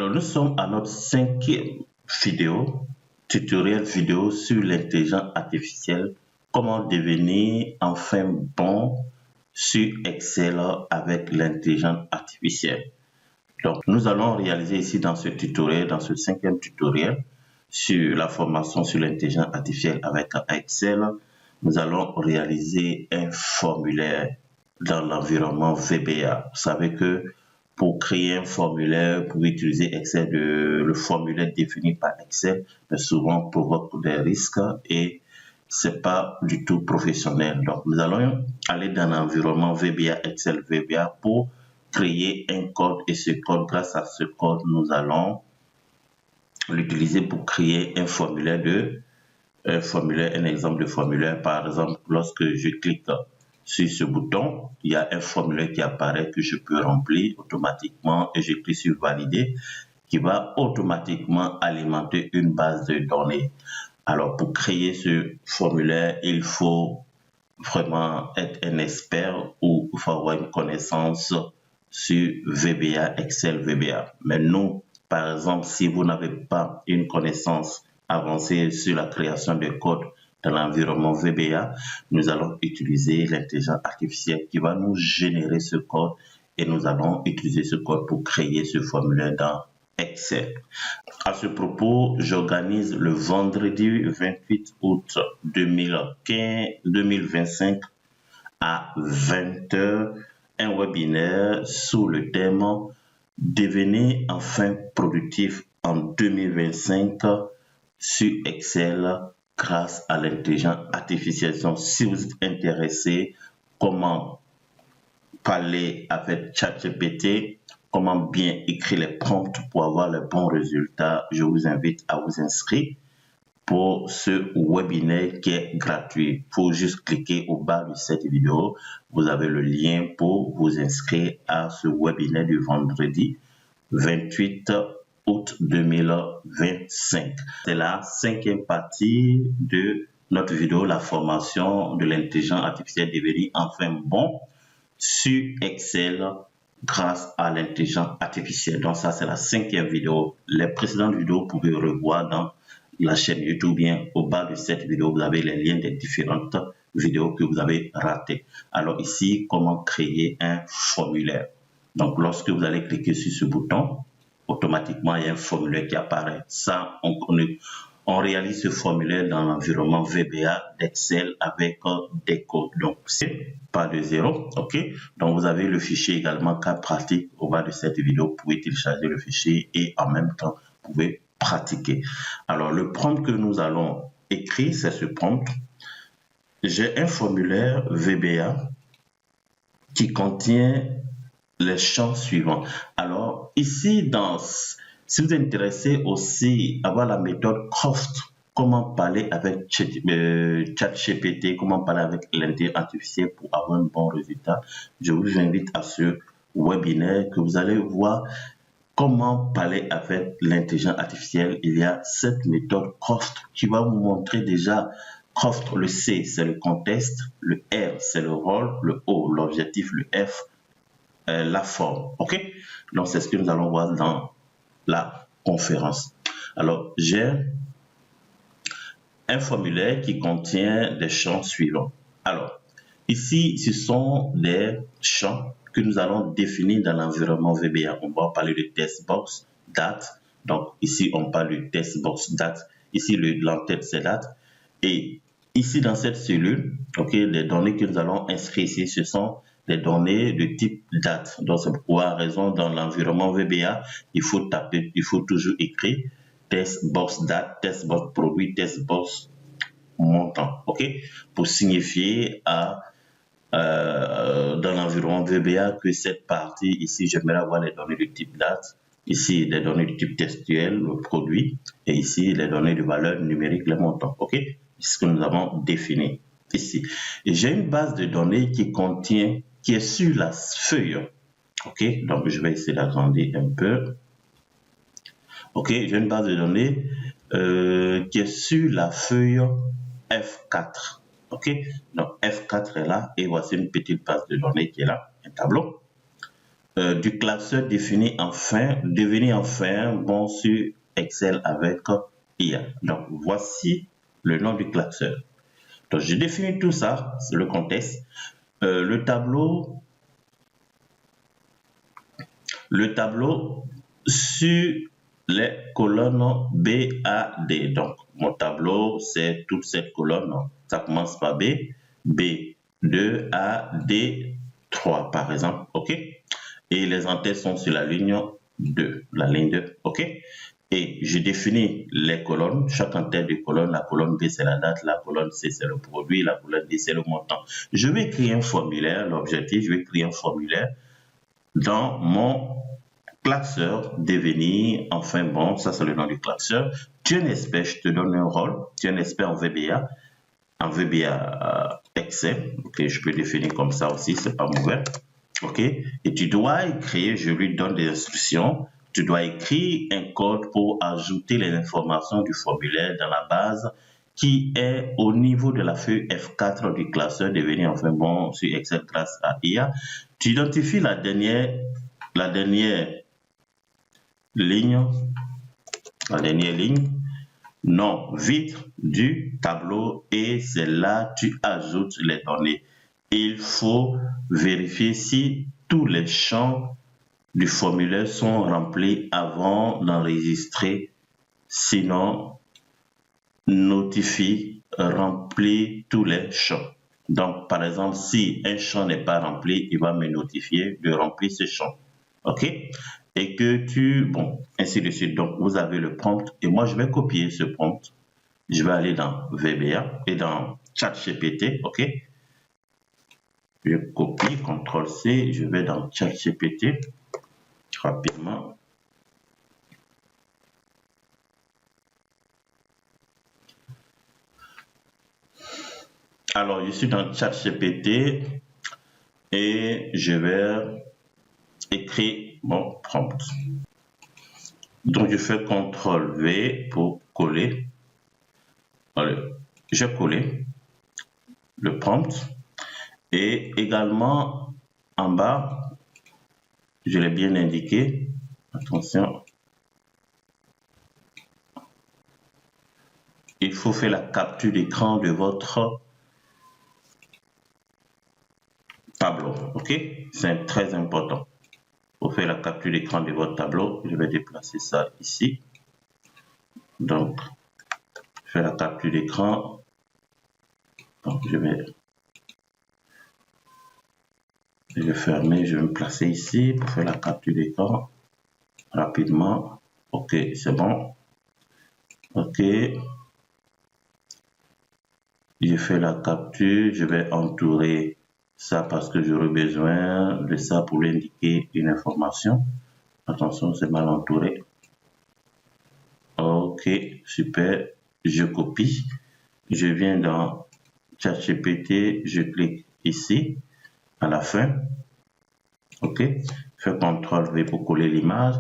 Alors, nous sommes à notre 5e tutoriel vidéo sur l'intelligence artificielle, comment devenir enfin bon sur Excel avec l'intelligence artificielle. Donc, nous allons réaliser ici dans ce tutoriel, dans ce 5e tutoriel, sur la formation sur l'intelligence artificielle avec Excel, nous allons réaliser un formulaire dans l'environnement VBA. Vous savez que pour créer un formulaire, pour utiliser Excel, le formulaire défini par Excel, mais souvent provoque des risques et c'est pas du tout professionnel. Donc, nous allons aller dans l'environnement VBA, Excel VBA pour créer un code et ce code, grâce à ce code, nous allons l'utiliser pour créer un formulaire un exemple de formulaire. Par exemple, lorsque je clique sur ce bouton, il y a un formulaire qui apparaît que je peux remplir automatiquement et je clique sur valider qui va automatiquement alimenter une base de données. Alors, pour créer ce formulaire, il faut vraiment être un expert ou il faut avoir une connaissance sur VBA, Excel VBA. Mais nous, par exemple, si vous n'avez pas une connaissance avancée sur la création de code dans l'environnement VBA, nous allons utiliser l'intelligence artificielle qui va nous générer ce code et nous allons utiliser ce code pour créer ce formulaire dans Excel. À ce propos, j'organise le vendredi 28 août 2025 à 20h un webinaire sous le thème « Devenez enfin productif en 2025 sur Excel grâce à l'intelligence artificielle ». Donc, si vous êtes intéressé, comment parler avec ChatGPT, comment bien écrire les prompts pour avoir les bons résultats, je vous invite à vous inscrire pour ce webinaire qui est gratuit. Il faut juste cliquer au bas de cette vidéo. Vous avez le lien pour vous inscrire à ce webinaire du vendredi 28 août 2025. C'est la 5e partie de notre vidéo, la formation de l'intelligence artificielle devenir enfin bon sur Excel grâce à l'intelligence artificielle. Donc ça, c'est la 5e vidéo. Les précédentes vidéos, vous pouvez revoir dans la chaîne YouTube. Bien, au bas de cette vidéo, vous avez les liens des différentes vidéos que vous avez ratées. Alors ici, comment créer un formulaire. Donc, lorsque vous allez cliquer sur ce bouton, automatiquement, il y a un formulaire qui apparaît. Ça, on réalise ce formulaire dans l'environnement VBA d'Excel avec des codes. Donc, c'est pas de zéro, ok? Donc, vous avez le fichier également cas pratique au bas de cette vidéo. Vous pouvez télécharger le fichier et en même temps, vous pouvez pratiquer. Alors, le prompt que nous allons écrire, c'est ce prompt. J'ai un formulaire VBA qui contient les champs suivants. Alors, ici, si vous êtes intéressé aussi à voir la méthode CROFT, comment parler avec ChatGPT, comment parler avec l'intelligence artificielle pour avoir un bon résultat, je vous invite à ce webinaire que vous allez voir comment parler avec l'intelligence artificielle. Il y a cette méthode CROFT qui va vous montrer déjà CROFT. Le C, c'est le contexte, le R, c'est le rôle, le O, l'objectif, le F, la forme. Ok? Donc, c'est ce que nous allons voir dans la conférence. Alors, j'ai un formulaire qui contient des champs suivants. Alors, ici, ce sont des champs que nous allons définir dans l'environnement VBA. On va parler de textbox, date. Donc, ici, on parle de textbox, date. Ici, l'entête, c'est date. Et ici, dans cette cellule, ok, les données que nous allons inscrire ici, ce sont des données de type date. Donc, c'est pourquoi, raison, dans l'environnement VBA, il faut toujours écrire textbox date, textbox produit, textbox montant, ok, pour signifier dans l'environnement VBA que cette partie ici, j'aimerais avoir les données de type date, ici les données de type textuel, le produit, et ici les données de valeur numérique, les montants, ok, c'est ce que nous avons défini ici. Et j'ai une base de données qui est sur la feuille, ok, donc je vais essayer d'agrandir un peu. Ok, j'ai une base de données qui est sur la feuille F4. Ok, donc F4 est là et voici une petite base de données qui est là, un tableau. du classeur défini devenir enfin bon sur Excel avec IA. Donc, voici le nom du classeur. Donc, je définis tout ça, c'est le contexte. Le tableau sur les colonnes B, A, D. Donc, mon tableau, c'est toute cette colonne. Ça commence par B, B2, A, D, 3, par exemple. OK? Et les entêtes sont sur la ligne 2, OK? Et je définis les colonnes, chaque entête de colonne. La colonne B, c'est la date, la colonne C, c'est le produit, la colonne D, c'est le montant. Je vais créer un formulaire, l'objectif, je vais créer un formulaire dans mon classeur devenir enfin bon, ça c'est le nom du classeur. Tu es un expert, je te donne un rôle, tu es un expert en VBA Excel, ok, je peux définir comme ça aussi, c'est pas mauvais, ok, et tu dois écrire, je lui donne des instructions, tu dois écrire un code pour ajouter les informations du formulaire dans la base qui est au niveau de la feuille F4 du classeur devenir enfin bon sur Excel grâce à IA. Tu identifies la dernière ligne, nom vide du tableau et c'est là tu ajoutes les données. Il faut vérifier si tous les champs du formulaire sont remplis avant d'enregistrer, sinon notifie remplir tous les champs. Donc par exemple, si un champ n'est pas rempli, il va me notifier de remplir ce champ. OK? Et que bon, ainsi de suite. Donc, vous avez le prompt et moi, je vais copier ce prompt. Je vais aller dans VBA et dans ChatGPT, OK? Je copie, CTRL-C, je vais dans ChatGPT rapidement. Alors, je suis dans ChatGPT et je vais écrire mon prompt. Donc, je fais CTRL-V pour coller. Allez, j'ai collé le prompt et également en bas, je l'ai bien indiqué. Attention, il faut faire la capture d'écran de votre tableau. OK? C'est très important. Il faut faire la capture d'écran de votre tableau. Je vais déplacer ça ici. Donc, faire la capture d'écran. Donc, je vais fermer, je vais me placer ici pour faire la capture d'écran rapidement. OK, c'est bon. OK. Je fais la capture, je vais entourer ça parce que j'aurai besoin de ça pour indiquer une information. Attention, c'est mal entouré. OK, super. Je copie. Je viens dans ChatGPT, je clique ici à la fin. OK, je fais CTRL-V pour coller l'image.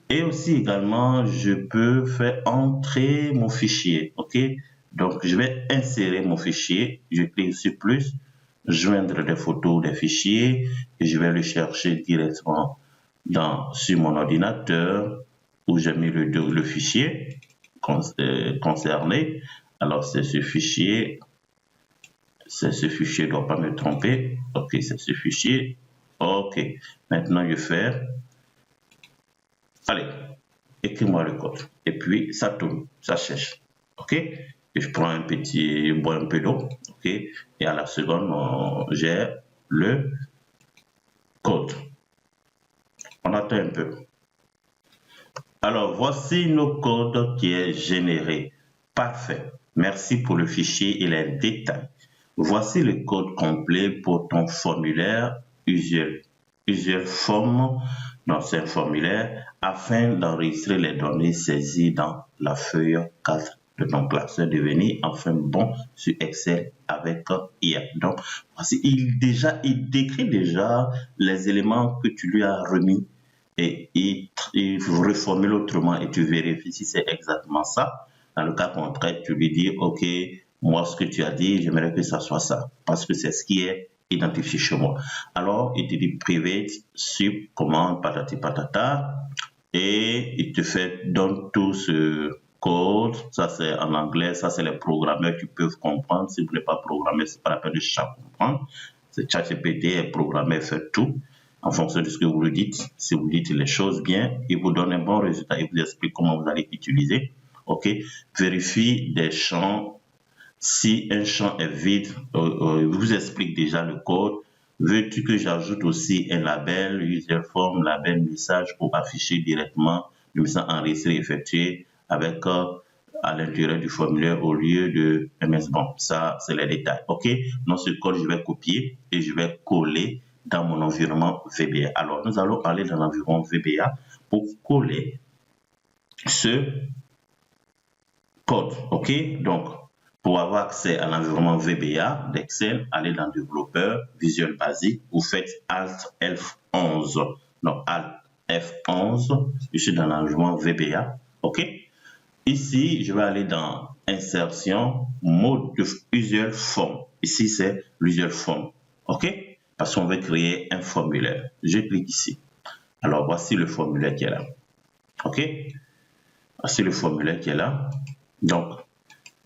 Et aussi également, je peux faire entrer mon fichier. OK, donc je vais insérer mon fichier. Je clique sur plus, joindre des photos, des fichiers, et je vais le chercher directement sur mon ordinateur où j'ai mis le fichier concerné. Alors c'est ce fichier, je ne dois pas me tromper. OK, c'est ce fichier. OK, maintenant je fais, allez, écris-moi le code. Et puis ça tourne, ça cherche. OK, et je prends un peu d'eau. OK, et à la seconde, j'ai le code. On attend un peu. Alors, voici nos codes qui est généré. Parfait. Merci pour le fichier et les détails. Voici le code complet pour ton formulaire Usual Form. Donc, c'est un formulaire afin d'enregistrer les données saisies dans la feuille 4 de ton classeur devenir enfin bon sur Excel avec IA. Donc, voici, il décrit déjà les éléments que tu lui as remis et il reformule autrement et tu vérifies si c'est exactement ça. Dans le cas contraire, tu lui dis, OK, moi, ce que tu as dit, j'aimerais que ça soit ça, parce que c'est ce qui est identifié chez moi. Alors, il te dit private, sub, commande, patati patata, et il te donne tout ce code. Ça, c'est en anglais, ça, c'est les programmeurs qui peuvent comprendre. Si vous n'êtes pas programmeur, c'est pas la peine de comprendre. C'est ChatGPT est programmé, fait tout en fonction de ce que vous lui dites. Si vous dites les choses bien, il vous donne un bon résultat. Il vous explique comment vous allez utiliser. OK? Vérifie des champs. Si un champ est vide, il vous explique déjà le code. Veux-tu que j'ajoute aussi un label, user form, label message pour afficher directement le message enregistré effectué avec à l'intérieur du formulaire au lieu de MS. Bon, ça, c'est les détails. OK? Dans ce code, je vais copier et je vais coller dans mon environnement VBA. Alors, nous allons aller dans l'environnement VBA pour coller ce code. OK? Donc, pour avoir accès à l'environnement VBA d'Excel, allez dans Développeur, Visual Basic, vous faites Alt F11. Donc, Alt F11, je suis dans l'environnement VBA. OK? Ici, je vais aller dans Insertion, Mode de User Form. Ici, c'est l'User Form. OK? Parce qu'on veut créer un formulaire. Je clique ici. Alors, voici le formulaire qui est là. OK? Voici le formulaire qui est là. Donc,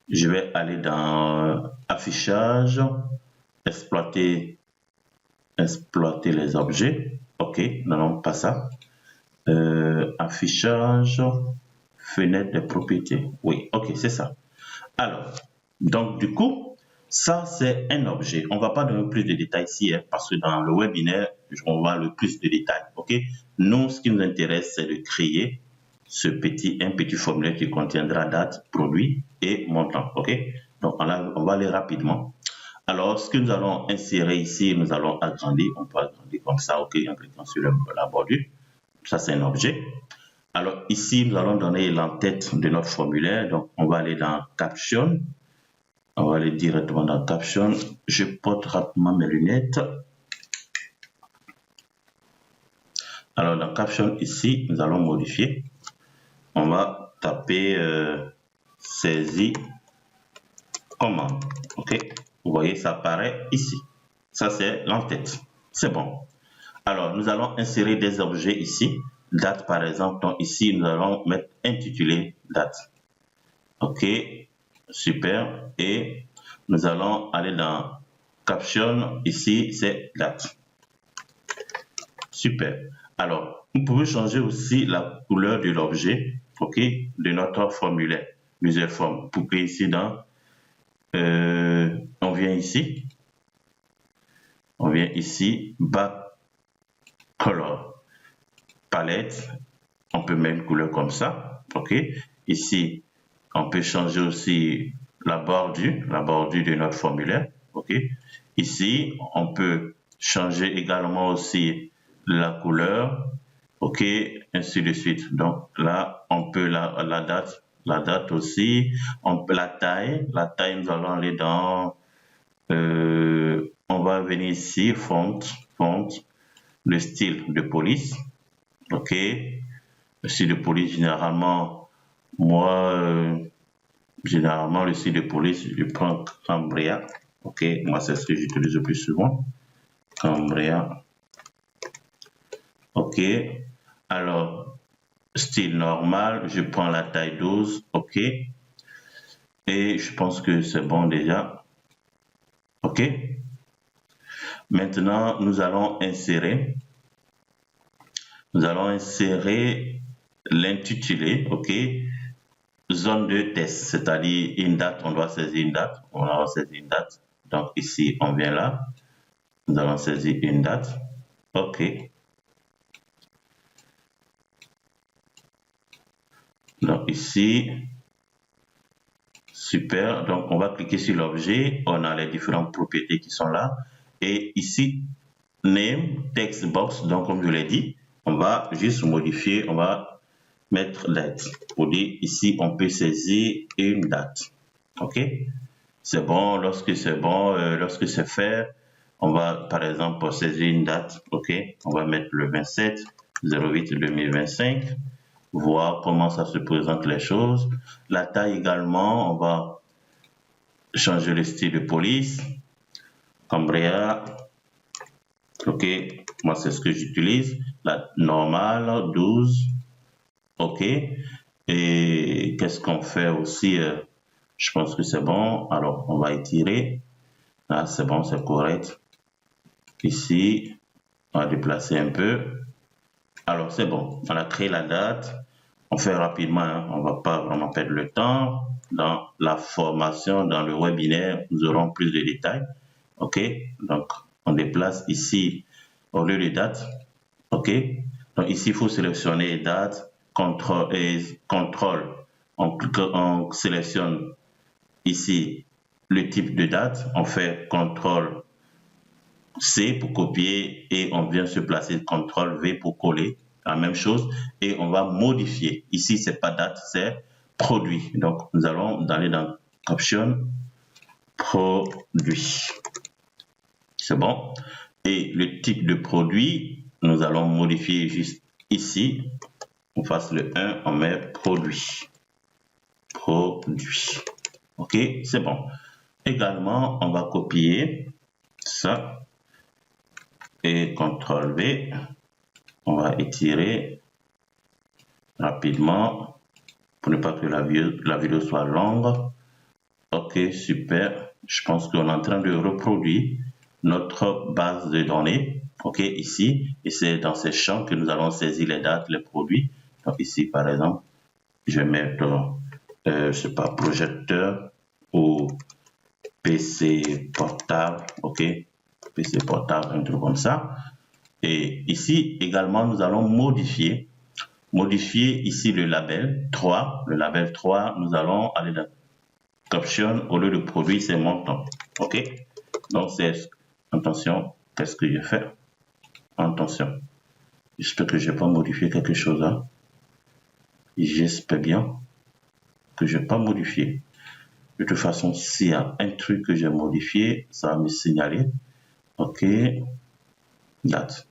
je vais aller dans Affichage, exploiter les objets. OK, non, pas ça. Affichage, fenêtre de propriété. Oui, OK, c'est ça. Alors, donc du coup, ça c'est un objet. On ne va pas donner plus de détails ici, hein, parce que dans le webinaire, on va le plus de détails. OK, nous, ce qui nous intéresse, c'est de créer un petit formulaire qui contiendra date, produit et montant. OK, donc on va aller rapidement. Alors, ce que nous allons insérer ici, nous allons agrandir. On peut agrandir comme ça, OK, en cliquant sur la bordure. Ça, c'est un objet. Alors, ici, nous allons donner l'entête de notre formulaire. Donc, on va aller dans Caption. On va aller directement dans Caption. Je porte rapidement mes lunettes. Alors, dans Caption, ici, nous allons modifier. On va taper saisie commande. OK? Vous voyez, ça apparaît ici. Ça, c'est l'entête. C'est bon. Alors, nous allons insérer des objets ici. Date, par exemple. Donc, ici, nous allons mettre intitulé date. OK? Super. Et nous allons aller dans Caption. Ici, c'est date. Super. Alors, vous pouvez changer aussi la couleur de l'objet, OK, de notre formulaire, user form. Pour que ici, on vient ici, back color, palette, on peut mettre une couleur comme ça, OK. Ici, on peut changer aussi la bordure de notre formulaire, OK. Ici, on peut changer également aussi la couleur, OK, ainsi de suite. Donc là, on peut la date aussi, on peut la taille, nous allons aller dans, on va venir ici, font, le style de police, OK, le style de police, généralement, moi, le style de police, je prends Cambria, OK, moi c'est ce que j'utilise le plus souvent, Cambria. OK. Alors, style normal, je prends la taille 12. OK. Et je pense que c'est bon déjà. OK. Maintenant, nous allons insérer l'intitulé. OK. Zone de test, c'est-à-dire une date. On doit saisir une date. On va saisir une date. Donc ici, on vient là. Nous allons saisir une date. OK. Donc ici, super. Donc on va cliquer sur l'objet. On a les différentes propriétés qui sont là. Et ici, name, text box. Donc comme je l'ai dit, on va juste modifier. On va mettre date. Pour dire ici, on peut saisir une date. OK? C'est bon. Lorsque lorsque c'est fait, on va par exemple saisir une date. OK? On va mettre le 27/08/2025. Voir comment ça se présente les choses. La taille également, on va changer le style de police. Cambria, OK, moi c'est ce que j'utilise, la normale 12. OK, et qu'est-ce qu'on fait aussi? Je pense que c'est bon. Alors, on va étirer. Là, c'est bon, c'est correct. Ici, on va déplacer un peu. Alors, c'est bon. On a créé la date. On fait rapidement, hein. On ne va pas vraiment perdre le temps. Dans la formation, dans le webinaire, nous aurons plus de détails. OK, donc on déplace ici au lieu de date. OK, donc ici, il faut sélectionner date, contrôle et contrôle. On sélectionne ici le type de date. On fait contrôle C pour copier et on vient se placer CTRL V pour coller. La même chose et on va modifier. Ici, c'est pas date, c'est produit. Donc, nous allons aller dans Option, produit. C'est bon. Et le type de produit, nous allons modifier juste ici. On fasse le 1, on met produit. Produit. OK, c'est bon. Également, on va copier ça et CTRL V. On va étirer rapidement pour ne pas que la vidéo soit longue. OK, super. Je pense qu'on est en train de reproduire notre base de données. OK, ici. Et c'est dans ces champs que nous allons saisir les dates, les produits. Donc ici, par exemple, je vais mettre, je sais pas, projecteur ou PC portable. OK, PC portable, un truc comme ça. Et ici, également, nous allons modifier ici le label 3. Le label 3, nous allons aller dans Option, au lieu de produit, c'est montant. OK? Donc, c'est, attention, qu'est-ce que je fais? Attention. J'espère que je n'ai pas modifié quelque chose là. J'espère bien que je n'ai pas modifié. De toute façon, s'il y a un truc que j'ai modifié, ça va me signaler. OK. Date.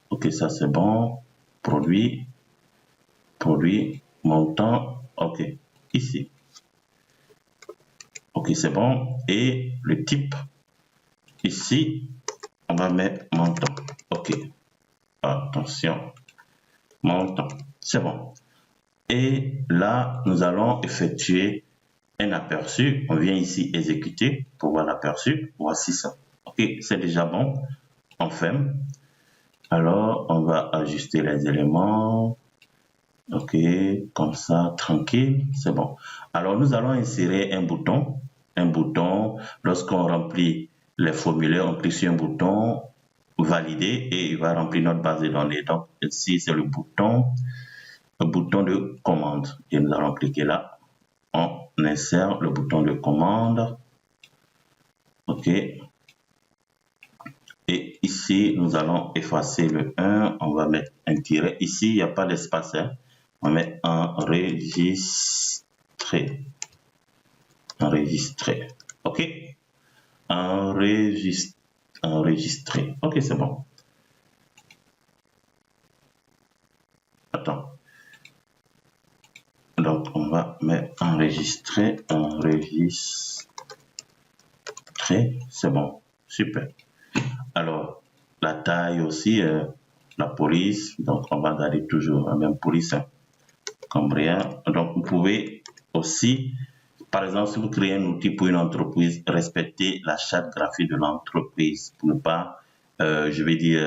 OK, ça c'est bon. Produit, montant. OK. Ici. OK, c'est bon. Et le type, ici, on va mettre montant. OK. Attention. Montant. C'est bon. Et là, nous allons effectuer un aperçu. On vient ici exécuter pour voir l'aperçu. Voici ça. OK, c'est déjà bon. On ferme. Alors, on va ajuster les éléments. OK, comme ça, tranquille, c'est bon. Alors, nous allons insérer un bouton. Lorsqu'on remplit les formulaires, on clique sur un bouton, valider, et il va remplir notre base de données. Donc, ici, c'est le bouton de commande. Et nous allons cliquer là. On insère le bouton de commande. OK. Et ici, nous allons effacer le 1. On va mettre un tiret. Ici, il n'y a pas d'espace. Hein. On met enregistrer. Enregistrer. OK. Enregistrer. OK, c'est bon. Attends. Donc, on va mettre enregistrer. Enregistrer. C'est bon. Super. Alors, la taille aussi, la police. Donc, on va garder toujours la même police. Hein, comme rien. Donc, vous pouvez aussi, par exemple, si vous créez un outil pour une entreprise, respecter la charte graphique de l'entreprise pour ne pas, je vais dire,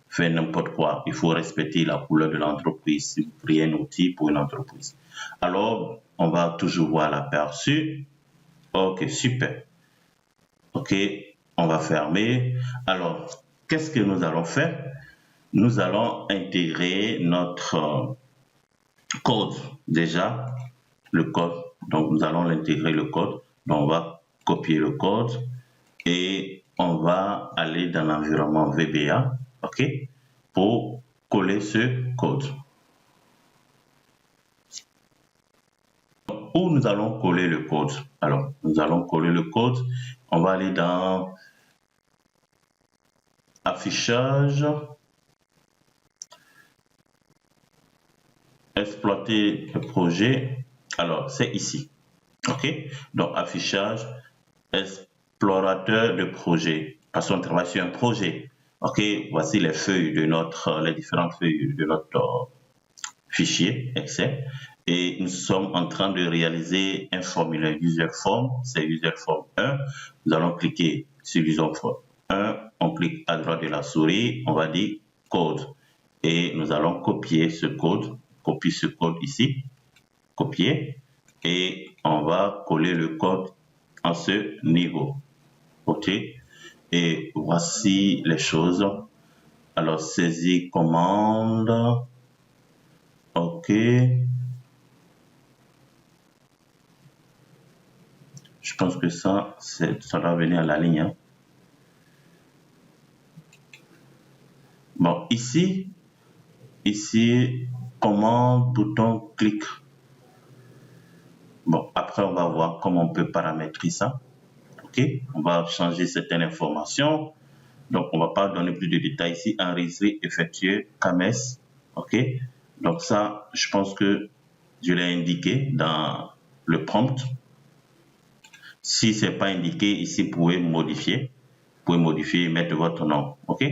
faire n'importe quoi. Il faut respecter la couleur de l'entreprise si vous créez un outil pour une entreprise. Alors, on va toujours voir l'aperçu. OK, super. OK, on va fermer. Alors, qu'est-ce que nous allons faire? Nous allons intégrer notre code. Déjà, le code. Donc, nous allons l'intégrer le code. Donc, on va copier le code et on va aller dans l'environnement VBA, OK, pour coller ce code. Où nous allons coller le code? Alors, nous allons coller le code. On va aller dans affichage, exploiter le projet. Alors, c'est ici. OK? Donc, affichage, explorateur de projet. Parce qu'on travaille sur un projet. Ok, voici les feuilles de les différentes feuilles de notre fichier Excel. Et nous sommes en train de réaliser un formulaire user form. C'est user form 1. Nous allons cliquer sur user form 1. On clique à droite de la souris. On va dire code. Et nous allons copier ce code. Copier ce code ici. Copier. Et on va coller le code en ce niveau. OK. Et voici les choses. Alors, saisie commande. OK. Je pense que ça doit venir à la ligne. Hein. Bon, ici, commande, bouton, clic. Bon, après, on va voir comment on peut paramétrer ça. OK. On va changer certaines informations. Donc, on ne va pas donner plus de détails ici. Enregistrer, effectuer, KMS. OK. Donc, ça, je pense que je l'ai indiqué dans le prompt. Si ce n'est pas indiqué, ici, vous pouvez modifier. Vous pouvez modifier et mettre votre nom. OK.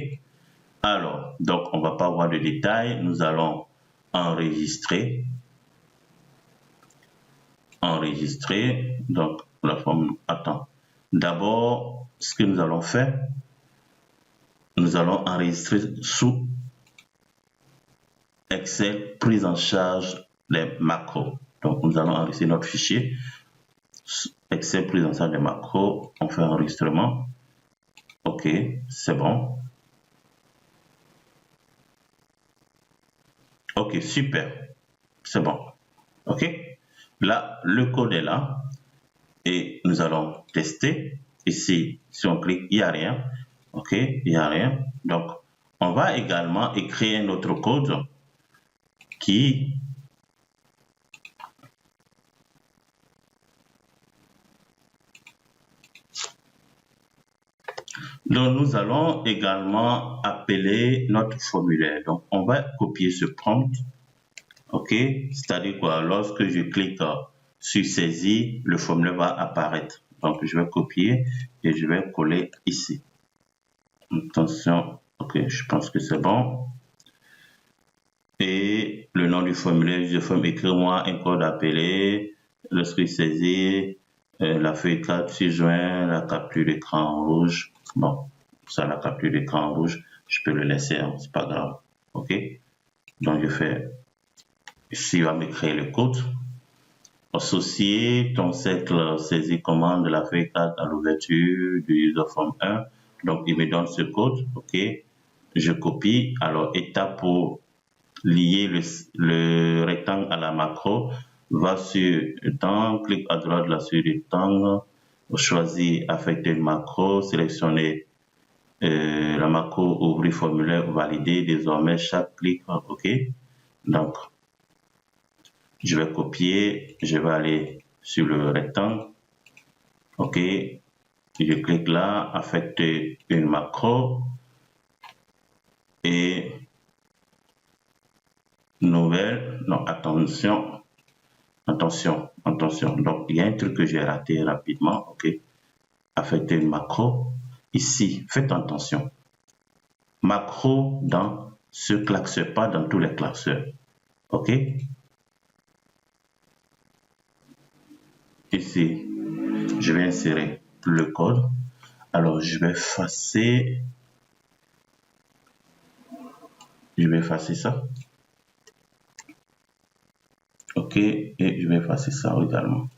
Alors, donc, on ne va pas voir de détails. Nous allons enregistrer. Enregistrer. Donc, la forme. Attends. D'abord, ce que nous allons faire, nous allons enregistrer sous Excel, prise en charge les macros. Donc, nous allons enregistrer notre fichier. Excel, prise en charge des macros. On fait enregistrement. OK, c'est bon. OK, super. C'est bon. OK. Là, le code est là. Et nous allons tester. Ici, si on clique, il n'y a rien. OK, il n'y a rien. Donc, on va également écrire un autre code qui donc nous allons également appeler notre formulaire. Donc, on va copier ce prompt. OK, c'est-à-dire quoi? Lorsque je clique sur saisie, le formulaire va apparaître. Donc, je vais copier et je vais coller ici. Attention, OK, je pense que c'est bon. Et le nom du formulaire, je vais écrire-moi un code appelé, lorsque saisie, la feuille 4 6 juin, la capture d'écran rouge. Bon, ça, la capture d'écran rouge, je peux le laisser, hein, c'est pas grave. OK, donc je fais ici, il va me créer le code. Associer ton cercle saisie commande de la feuille 4 à l'ouverture du user form 1. Donc, il me donne ce code. OK, je copie. Alors, étape pour lier le rectangle à la macro. Va sur temps, clique à droite de la suite du temps, choisis affecter une macro, sélectionnez la macro, ouvrir formulaire, valider. Désormais, chaque clic, OK. Donc, je vais copier, je vais aller sur le rectangle. OK. Je clique là, affecter une macro. Et nouvelle, non, attention. Donc, il y a un truc que j'ai raté rapidement. OK. Affecter une macro. Ici, faites attention. Macro dans ce classeur, pas dans tous les classeurs. OK. Ici, je vais insérer le code. Alors, je vais effacer ça. OK, et je vais effacer ça également.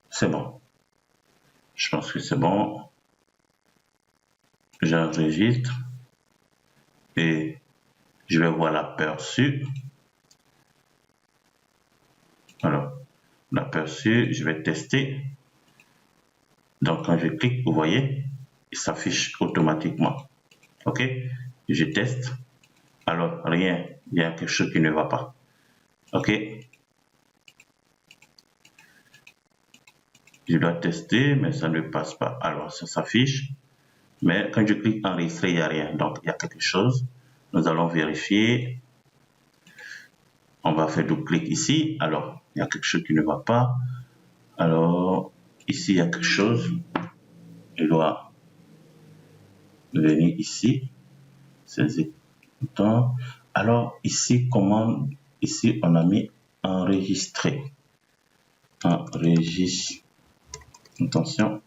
C'est bon. Je pense que c'est bon. J'enregistre et je vais voir l'aperçu. Alors, l'aperçu, je vais tester. Donc, quand je clique, vous voyez, il s'affiche automatiquement. OK, je teste. Alors, rien, il y a quelque chose qui ne va pas. OK, je dois tester, mais ça ne passe pas. Alors, ça s'affiche. Mais quand je clique enregistrer, il n'y a rien. Donc, il y a quelque chose. Nous allons vérifier. On va faire double-clic ici. Alors, il y a quelque chose qui ne va pas. Alors, ici, il y a quelque chose. Je dois venir ici, saisir. Alors ici, ici on a mis enregistrer. Enregistrer. Attention.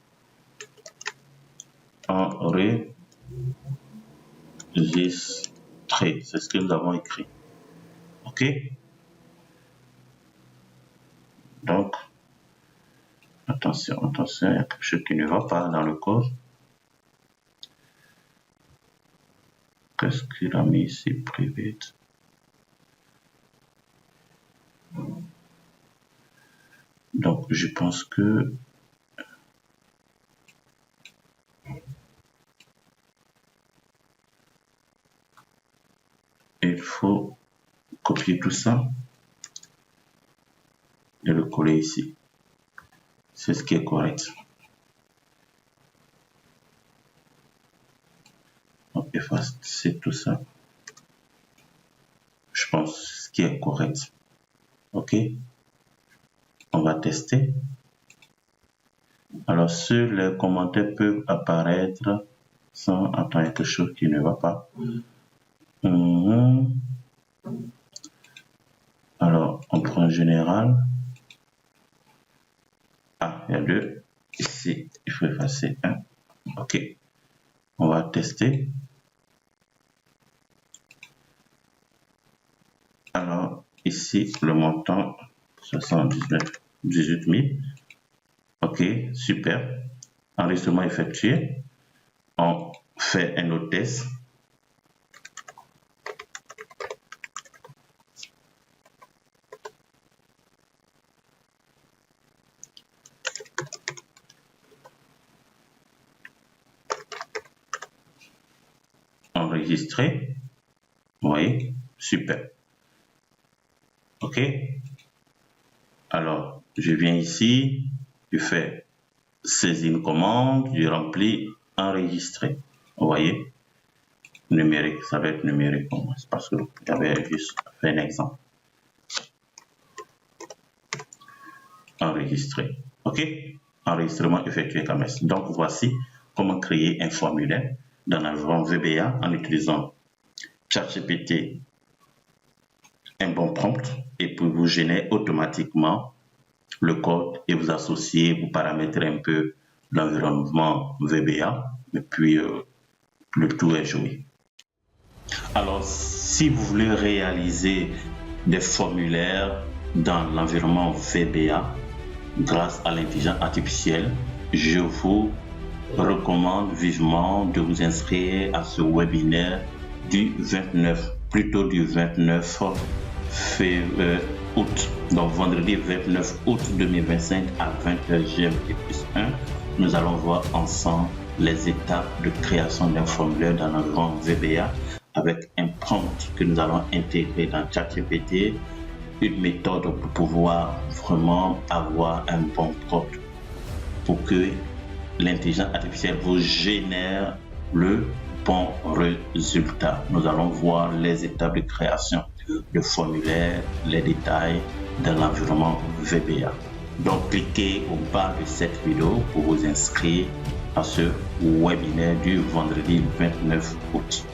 Enregistrer. C'est ce que nous avons écrit. OK? Donc, attention, il y a quelque chose qui ne va pas dans le code. Qu'est-ce qu'il a mis ici? Private. Donc, je pense que il faut copier tout ça et le coller ici. C'est ce qui est correct. Donc, effacer tout ça. Je pense ce qui est correct. OK? On va tester. Alors, seuls les commentaires peuvent apparaître sans... Attends, il y a quelque chose qui ne va pas. Alors, on prend général. Ah, il y a 2. Ici, il faut effacer 1. OK. On va tester. Alors, ici, le montant, 18 000. OK, super. Enregistrement effectué. On fait un autre test. Enregistrer. Vous voyez, super. OK. Alors, je viens ici, je fais saisir une commande, je remplis enregistrer. Vous voyez, numérique, ça va être numérique pour moi. C'est parce que j'avais juste fait un exemple. Enregistrer. OK. Enregistrement effectué KMS. Donc, voici comment créer un formulaire dans l'environnement VBA en utilisant ChatGPT, un bon prompt, et puis vous générez automatiquement le code et vous associez, vous paramétrez un peu l'environnement VBA, et puis le tout est joué. Alors, si vous voulez réaliser des formulaires dans l'environnement VBA grâce à l'intelligence artificielle, je vous recommande vivement de vous inscrire à ce webinaire du 29 août, donc vendredi 29 août 2025 à 20h GMT+1. Nous allons voir ensemble les étapes de création d'un formulaire dans l'environnement VBA avec un prompt que nous allons intégrer dans ChatGPT, une méthode pour pouvoir vraiment avoir un bon prompt pour que l'intelligence artificielle vous génère le bon résultat. Nous allons voir les étapes de création de formulaire, les détails dans l'environnement VBA. Donc, cliquez au bas de cette vidéo pour vous inscrire à ce webinaire du vendredi 29 août.